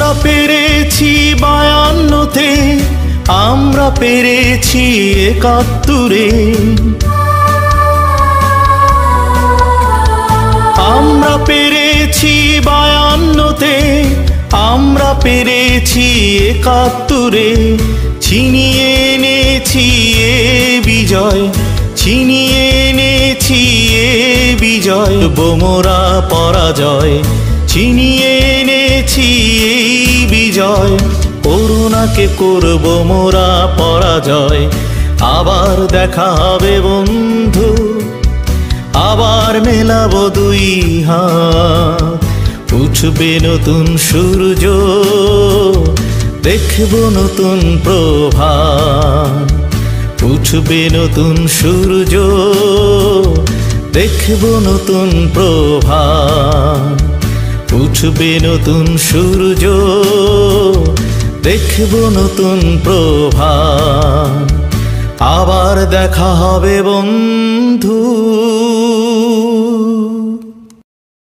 আমরা পেরেছি 52-তে, আমরা পেরেছি 71-এ, আমরা পেরেছি 52-তে, আমরা পেরেছি 71-এ, ছিনিয়ে এনেছি এ বিজয়, ছিনিয়ে এনেছি এ বিজয়, বোমরা পরাজয়, ছিনিয়ে এনেছি এই বিজয়, করুণাকে করব মোরা পরাজয়। আবার দেখা হবে বন্ধু, আবার মেলাবো দুই হাত, উঠবে নতুন সূর্য, দেখব নতুন প্রভাত, উঠবে নতুন সূর্য, দেখব নতুন প্রভাত, উঠবে নতুন সূর্য, দেখব নতুন প্রভাত। আবার দেখা হবে বন্ধু।